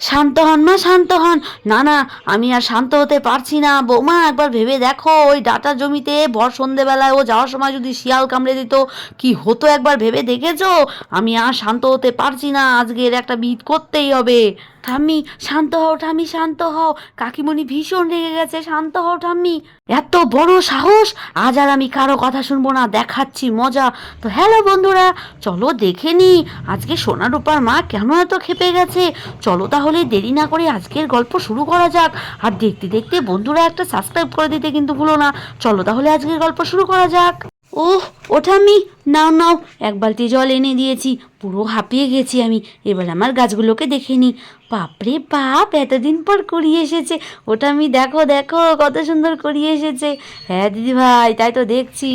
শান্ত হন মা, শান্ত হন। না না, আমি আর শান্ত হতে পারছি না। বৌমা, একবার ভেবে দেখো, ওই ডাটা জমিতে ভর সন্ধেবেলায় ও যাওয়ার সময় যদি শিয়াল কামড়ে দিত, কি হতো একবার ভেবে দেখেছো? আমি আর শান্ত হতে পারছি না, আজকের একটা বিহিত করতেই হবে। ঠাম্মি শান্ত হও, ঠাম্মি শান্ত হও, কাকিমণি ভীষণ রেগে গেছে, শান্ত হও ঠাম্মি। এত বড় সাহস! আজ আর আমি কারো কথা শুনবো না, দেখাচ্ছি মজা। তো হ্যালো বন্ধুরা, চলো দেখে নি আজকে সোনা রূপার মা কেন এত খেপে গেছে। চলো তাহলে দেরি না করে আজকের গল্প শুরু করা যাক। আর দেখতে দেখতে বন্ধুরা একটা সাবস্ক্রাইব করে দিতে কিন্তু ভুলো না। চলো তাহলে আজকের গল্প শুরু করা যাক। ওহ, ওঠামি, নাও নাও, এক বালতি জল এনে দিয়েছি, পুরো হাঁপিয়ে গেছি আমি। এবার আমার গাছগুলোকে দেখে নি। বাপরে বাপ, এতদিন পর করিয়ে এসেছে। ওঠামি দেখো দেখো, কত সুন্দর করিয়ে এসেছে। হ্যাঁ দিদিভাই, তাই তো দেখছি।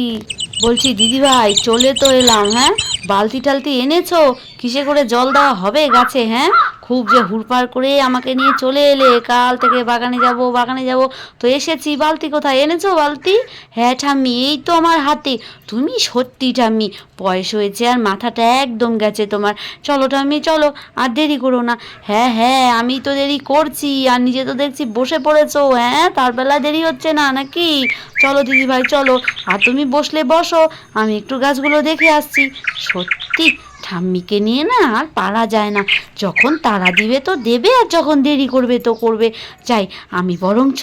বলছি দিদিভাই, চলে তো এলাম। হ্যাঁ, বালতি টালতি এনেছো? কিসে করে জল দেওয়া হবে গাছে? হ্যাঁ, খুব যে হুড়পাড় করে আমাকে নিয়ে চলে এলে, কাল থেকে বাগানে যাব বাগানে যাব। তো এসেছি, বালতি কোথায় এনেছো বালতি? হ্যাঁ ঠাম্মি, এই তো আমার হাতে। তুমি সত্যি ঠাম্মি, বয়স হয়েছে আর মাথাটা একদম গেছে তোমার। চলো ঠাম্মি চলো, আর দেরি করো না। হ্যাঁ হ্যাঁ, আমি তো দেরি করছি, আর নিজে তো দেখছি বসে পড়েছো। হ্যাঁ, তার বেলা দেরি হচ্ছে না নাকি? চলো দিদিভাই চলো, আর তুমি বসলে বসো, আমি একটু গাছগুলো দেখে আসছি। সত্যি ঠাম্মিকে নিয়ে না আর পারা যায় না। যখন তাড়া দিবে তো দেবে, আর যখন দেরি করবে তো করবে। যাই, আমি বরঞ্চ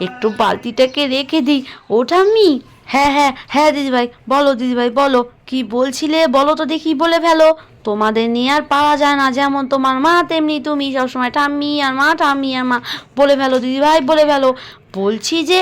একটু বালতিটাকে রেখে দিই। ও ঠাম্মি। হ্যাঁ হ্যাঁ হ্যাঁ দিদিভাই, বলো দিদিভাই বলো, কি বলছিলে বলো তো দেখি, বলে ফেলো। তোমাদের নিয়ে আর পারা যায় না, যেমন তোমার মা তেমনি তুমি, সবসময় ঠাম্মি আর মা, ঠাম্মি আর মা। বলে ফেলো দিদিভাই, বলে ফেলো। বলছি যে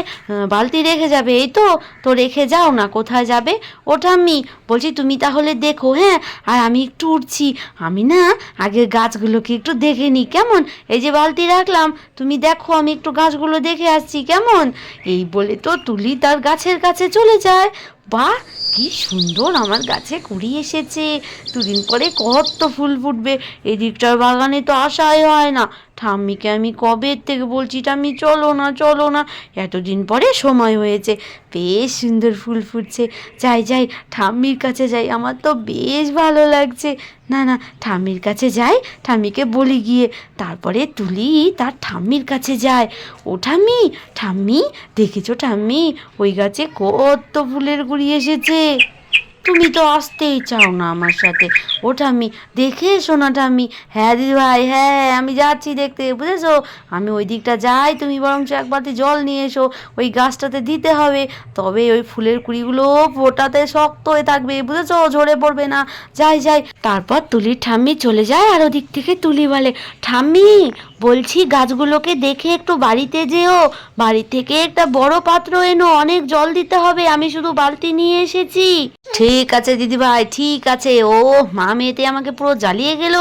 বালতি রেখে যাবে, এই তো। তো রেখে যাও না, কোথায় যাবে? ও ঠাম্মি, বলছি তুমি তাহলে দেখো। হ্যাঁ, আর আমি একটু উঠছি। আমি না আগের গাছগুলোকে একটু দেখে নিই, কেমন? এই যে বালতি রাখলাম, তুমি দেখো, আমি একটু গাছগুলো দেখে আসছি, কেমন? এই বলে তো তুলি তার গাছের কাছে চলে যায়। বাহ, কি সুন্দর আমার গাছে কুড়ি এসেছে। দুদিন পরে কত ফুল ফুটবে। এদিকটার বাগানে তো আসাই হয় না। ঠাম্মিকে আমি কবে থেকে বলছি, ঠাম্মি চলো না চলো না, এতদিন পরে সময় হয়েছে। বেশ সুন্দর ফুল ফুটছে। যাই যাই, ঠাম্মির কাছে যাই, আমার তো বেশ ভালো লাগছে। না না, ঠাম্মির কাছে যাই, ঠাম্মিকে বলি গিয়ে। তারপরে তুলি তার ঠাম্মির কাছে যায়। ও ঠাম্মি, ঠাম্মি দেখেছো ঠাম্মি, ওই গাছে কত ফুলের কুড়ি এসেছে। তুমি তো আসতেই চাও না আমার সাথে। ও ঠাম্মি, দেখে এসো না ঠাম্মি। হ্যাঁ দিদিভাই, হ্যাঁ আমি যাচ্ছি দেখতে, বুঝেছো? আমি ওই দিকটা যাই, তুমি বরঞ্চ এক বালতি জল নিয়ে এসো, ওই গাছটাতে দিতে হবে। তবে ওই ফুলের কুড়িগুলো ফোটাতে শক্ত হয়ে থাকবে, বুঝেছো? ঝরে পড়বে না। যাই যাই। তারপর তুলির ঠাম্মি চলে যায়, আর ওদিক থেকে তুলি বলে, ঠাম্মি বলছি গাছগুলোকে দেখে একটু বাড়িতে যেও, বাড়ি থেকে একটা বড় পাত্র এনো, অনেক জল দিতে হবে, আমি শুধু বালতি নিয়ে এসেছি। ঠিক আছে দিদিভাই, ঠিক আছে। ও মা মেয়েতে আমাকে পুরো জ্বালিয়ে গেল।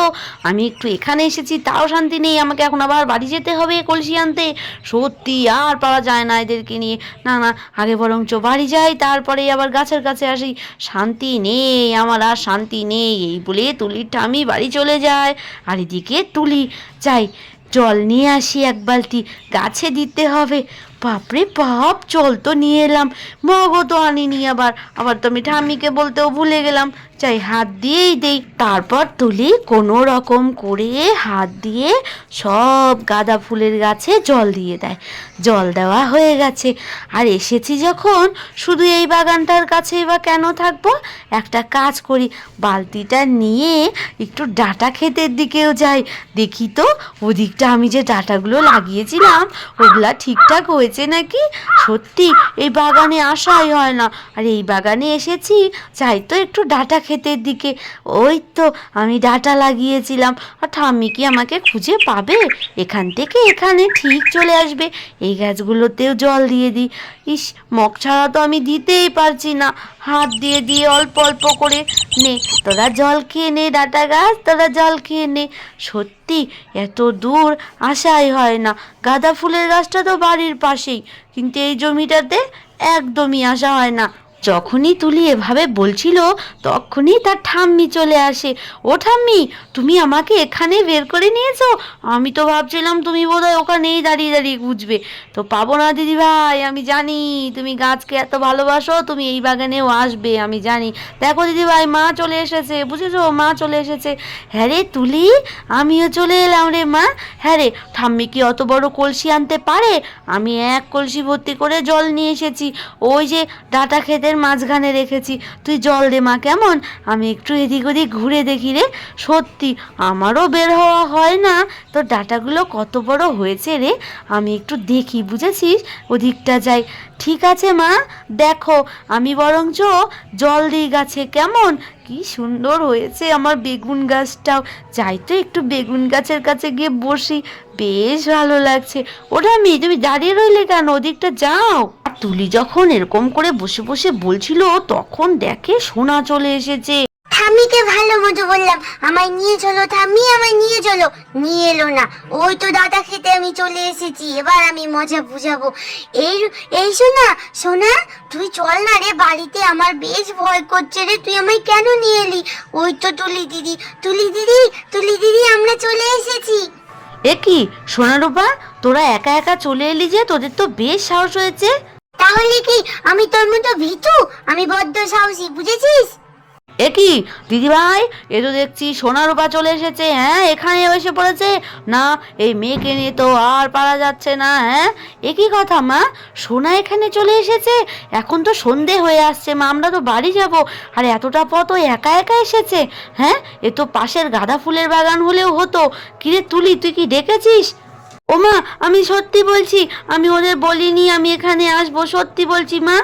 আমি একটু এখানে এসেছি তাও শান্তি নেই, আমাকে এখন আবার বাড়ি যেতে হবে কলসি আনতে। সত্যি আর পারা যায় না এদেরকে নিয়ে। না না, আগে বরঞ্চ বাড়ি যাই, তারপরে আবার গাছের কাছে আসি। শান্তি নেই আমার, আর শান্তি নেই। এই বলে তুলির ঠামি বাড়ি চলে যায়। আর এদিকে তুলি, যাই জল নিয়ে আসি এক বালতি, গাছে দিতে হবে। বাপরে বাপ, জল তো নিয়ে এলাম, মগও তো আনিনি। আবার আবার তো আমি ঠাম্মিকে বলতেও ভুলে গেলাম। চাই হাত দিয়েই দেই। তারপর তুলি কোনো রকম করে হাত দিয়ে সব গাঁদা ফুলের গাছে জল দিয়ে দেয়। জল দেওয়া হয়ে গেছে। আর এসেছি যখন, শুধু এই বাগানটার কাছেই বা কেন থাকবো? একটা কাজ করি, বালতিটা নিয়ে একটু ডাঁটা ক্ষেতের দিকেও যাই, দেখি তো ওদিকটা আমি যে ডাঁটাগুলো লাগিয়েছিলাম ওগুলা ঠিকঠাক হয়েছে নাকি। সত্যি এই বাগানে আসাই হয় না, আর এই বাগানে এসেছি, যাই তো একটু ডাঁটা ক্ষেতের দিকে। ওই তো আমি ডাঁটা লাগিয়েছিলাম। আর ঠাম্মি কি আমাকে খুঁজে পাবে? এখান থেকে এখানে ঠিক চলে আসবে। এই গাছগুলোতেও জল দিয়ে দিই। ইস, মগ ছাড়া তো আমি দিতেই পারছি না, হাত দিয়ে দিয়ে অল্প অল্প করে। নে তোরা জল খেয়ে নে, ডাঁটা গাছ তোরা জল খেয়ে নে। সত্যি এত দূর আসাই হয় না। গাঁদা ফুলের গাছটা তো বাড়ির পাশেই, কিন্তু এই জমিটাতে একদমই আসা হয় না। যখনই তুলি এভাবে বলছিল তখনই তার ঠাম্মি চলে আসে। ও ঠাম্মি, তুমি আমাকে এখানে বের করে নিয়েছো? আমি তো ভাবছিলাম তুমি বোধহয় ওখানেই দাঁড়িয়ে দাঁড়িয়ে খুঁজবে। তো পাবো না দিদি ভাই, আমি জানি তুমি গাছকে এত ভালোবাসো, তুমি এই বাগানেও আসবে আমি জানি। দেখো দিদি ভাই, মা চলে এসেছে, বুঝেছো, মা চলে এসেছে। হ্যাঁ রে তুলি, আমিও চলে এলাম রে মা। হ্যাঁ রে, ঠাম্মি কি অত বড় কলসি আনতে পারে? আমি এক কলসি ভর্তি করে জল নিয়ে এসেছি, ওই যে ডাটা ক্ষেতের মাঝখানে রেখেছি। তুই জল দে মা, কেমন? আমি একটু এদিক ওদিক ঘুরে দেখি রে। সত্যি আমারও বের হওয়া হয় না, তো ডাটাগুলো কত বড় হয়েছে রে, আমি একটু দেখি, বুঝেছিস, ওদিকটা যাই। ঠিক আছে মা, দেখো, আমি বরঞ্চ জল দিই গাছে, কেমন? কি সুন্দর হয়েছে আমার বেগুন গাছটাও। যাই তো একটু বেগুন গাছের কাছে গিয়ে বসি, বেশ ভালো লাগছে। ওটা তুমি দাঁড়িয়ে রইলে কেন, ওদিকটা যাও। আর তুলি যখন এরকম করে বসে বসে বলছিল তখন দেখে সোনা চলে এসেছে। ঠাম্মিকে ভালো মতো বললাম আমায় নিয়ে চলো ঠাম্মি, আমায় নিয়ে চলো, নিয়ে এলো না। ওই তো দাদা খেতে আমি চলে এসেছি, এবার আমি মজা বুঝাবো। এই এই সোনা, সোনা তুই চল না রে বাড়িতে, আমার বেশ ভয় করছে রে, তুই আমায় কেন নিয়ে এলি? ওই তো তুলি দিদি, তুলি দিদি, তুলি দিদি, আমরা চলে এসেছি। এ কি সোনারূপা, তোরা একা একা চলে এলি যে, তোদের তো বেশ সাহস হয়েছে। তাহলে কি আমি তোর মতো ভীতু? আমি বড্ড সাহসী, বুঝেছিস? এ কি দিদিভাই, এ তো দেখছি সোনারূপা চলে এসেছে। হ্যাঁ, এখানে এসে পড়েছে। না, এই মেয়েকে নিয়ে তো আর পারা যাচ্ছে না। হ্যাঁ, এ কি কথা মা, সোনা এখানে চলে এসেছে? এখন তো সন্ধে হয়ে আসছে মা, আমরা তো বাড়ি যাব, আর এতটা পথ ও একা একা এসেছে? হ্যাঁ, এ তো পাশের গাঁদা ফুলের বাগান হলেও হতো। কিরে তুলি, তুই কি ডেকেছিস? ও মা, আমি সত্যি বলছি, আমি ওদের বলিনি আমি এখানে আসবো, সত্যি বলছি মা।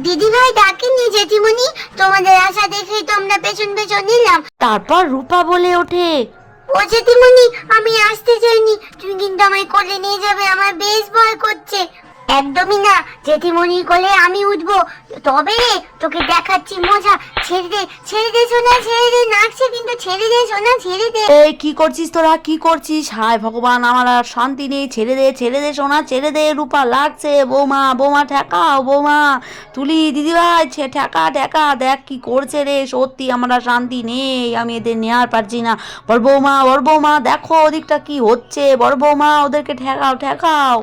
দিদি ভাই ডাকেননি জেঠিমণি, তোমাদের আশা দেখেই তো আমরা পেছন পেছন নিলাম। তারপর রূপা বলে ওঠে, ও জেঠিমণি, আমি আসতে চাইনি, তুমি কিন্তু আমায় কোলে নিয়ে যাবে, আমার বেশ ভয় করছে। একদমই না, জেঠিমণির কোলে আমি উঠবো, তবে রে তোকে দেখাচ্ছি মজা। ছেড়ে দে, ছেড়ে দে সোনা, ছেড়ে দে, নাচছে কিন্তু, ছেড়ে দে সোনা, ছেড়ে দে। এই কি করছিস তোরা, কি করছিস? হায় ভগবান, আমার আর শান্তি নেই। ছেড়ে দে, ছেড়ে দে সোনা, ছেড়ে দে। রূপা লাগছে, বৌমা, বৌমা ঠেকাও, বৌমা, তুলি দিদিভাই, ঠেকা ঠেকা, দেখ কি করছে রে। সত্যি আমার আর শান্তি নেই, আমি এদের নেওয়ার পারছি না। বড় বৌমা, বড় বৌমা, দেখো ওদিকটা কি হচ্ছে, বড় বৌমা, ওদেরকে ঠেকাও ঠেকাও।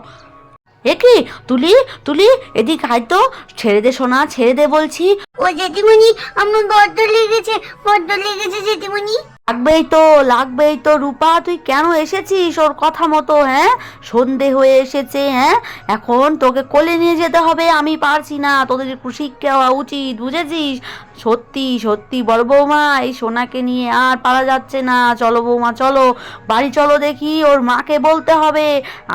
এ কি তুলি, তুলি এদিক আয় তো, ছেড়ে দে সোনা, ছেড়ে দে বলছি। ও জেঠিমণি, আমার বড্ড লেগেছে, বড্ড লেগেছে জেঠিমণি। লাগবেই তো, লাগবেই তো। রূপা, তুই কেন এসেছিস ওর কথা মতো? হ্যাঁ, সন্ধে হয়ে এসেছে। হ্যাঁ, এখন তোকে কোলে নিয়ে যেতে হবে, আমি পারছি না, তোদের একটু শিক্ষা হওয়া উচিত, বুঝেছিস? সত্যি সত্যি বড় বৌমা, এই সোনাকে নিয়ে আর পারা যাচ্ছে না। চলো বৌমা, চলো বাড়ি, চলো দেখি, ওর মাকে বলতে হবে,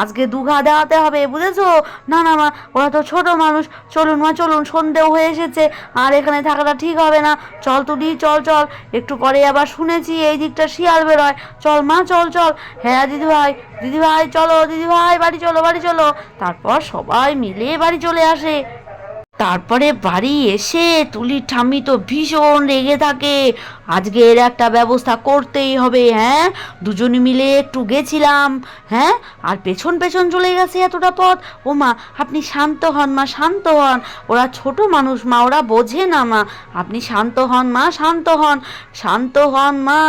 আজকে দুঘা দেওয়াতে হবে, বুঝেছো? না না মা, ওরা তো ছোট মানুষ, চলুন মা চলুন, সন্ধেও হয়ে এসেছে, আর এখানে থাকাটা ঠিক হবে না। চল তুলি, চল চল, একটু পরে আবার শুনেছি এই দিকটা শিয়াল বেরোয়, চল মা, চল চল। হ্যাঁ দিদিভাই, দিদিভাই চলো, দিদিভাই বাড়ি চলো, বাড়ি চলো। তারপর সবাই মিলে বাড়ি চলে আসে। তারপরে বাড়ি এসে তুলির ঠাম্মি তো ভীষণ রেগে থাকে, আজকে এর একটা ব্যবস্থা করতেই হবে। হ্যাঁ, দুজনে মিলে একটু গেছিলাম, হ্যাঁ, আর পেছন পেছন চলে গেছে এতটা পথ। ও মা, আপনি শান্ত হন মা, শান্ত হন, ওরা ছোট মানুষ মা, ওরা বোঝে না মা, আপনি শান্ত হন মা, শান্ত হন, শান্ত হন মা,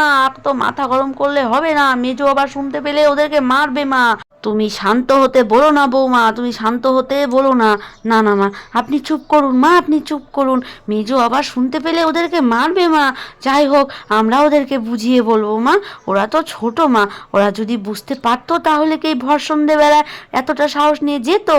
তো মাথা গরম করলে হবে না, মেজো আবার শুনতে পেলে ওদেরকে মারবে মা। তুমি শান্ত হতে বলো না বৌমা, তুমি শান্ত হতে বলো না। না না মা, আপনি চুপ করুন মা, আপনি চুপ করুন, মেজো আবার শুনতে পেলে ওদেরকে মারবে মা। যাই হোক, আমরা ওদেরকে বুঝিয়ে বলবো মা, ওরা তো ছোট মা, ওরা যদি বুঝতে পারতো তাহলে কি ভর সন্ধেবেলায় এতটা সাহস নিয়ে যেত?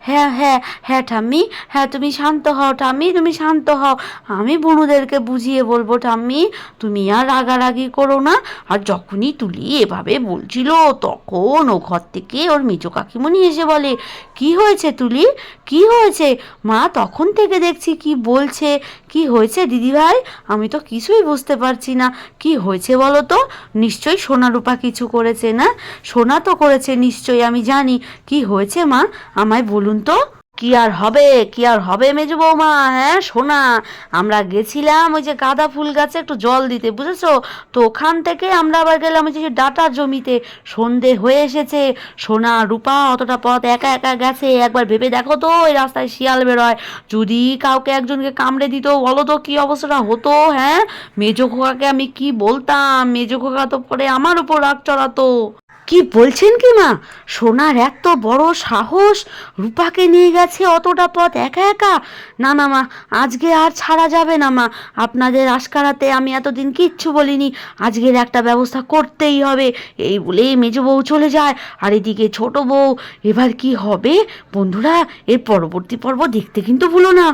হ্যাঁ হ্যাঁ হ্যাঁ ঠাম্মি, হ্যাঁ তুমি শান্ত হও ঠাম্মি, তুমি শান্ত হও, আমি বুনুদেরকে বুঝিয়ে বলবো ঠাম্মি, তুমি আর রাগারাগি করো না। আর যখনই তুলি এভাবে বলছিল তখন ও ঘর থেকে ওর মেজো কাকিমণি এসে বলে, কি হয়েছে তুলি, কি হয়েছে? মা তখন থেকে দেখছি কি বলছে, কি হয়েছে দিদিভাই? আমি তো কিছুই বুঝতে পারছি না, কি হয়েছে বলো তো? নিশ্চয়ই সোনারূপা কিছু করেছে, না সোনা তো করেছে নিশ্চয়ই, আমি জানি। কি হয়েছে মা, আমায় বলুন তো। কি আর হবে, কি আর হবে মেজো বৌমা? হ্যাঁ শোনা, আমরা গেছিলাম ওই যে গাঁদা ফুল গাছে একটু জল দিতে, বুঝেছো? তো ওখান থেকে আমরা আবার গেলাম ওই যে ডাটার জমিতে। সন্ধে হয়ে এসেছে। সোনা রূপা অতটা পথ একা একা গেছে, একবার ভেবে দেখো তো ওই রাস্তায় শিয়াল বেরোয়, যদি কাউকে একজনকে কামড়ে দিত বলো তো কি অবস্থাটা হতো? হ্যাঁ, মেজো খোকাকে আমি কি বলতাম? মেজো খোকা তো পরে আমার উপর রাগ চড়াতো। কি বলছেন কি মা? সোনার এত বড় সাহস, রূপাকে নিয়ে গেছে অতটা পথ একা একা? না না মা, আজকে আর ছাড়া যাবে না মা। আপনাদের আশকারাতে আমি এতদিন কিচ্ছু বলিনি, আজকের একটা ব্যবস্থা করতেই হবে। এই বলেই মেজো বউ চলে যায়। আর এদিকে ছোট বউ, এবার কি হবে বন্ধুরা? এর পরবর্তী পর্ব দেখতে কিন্তু ভুলো না।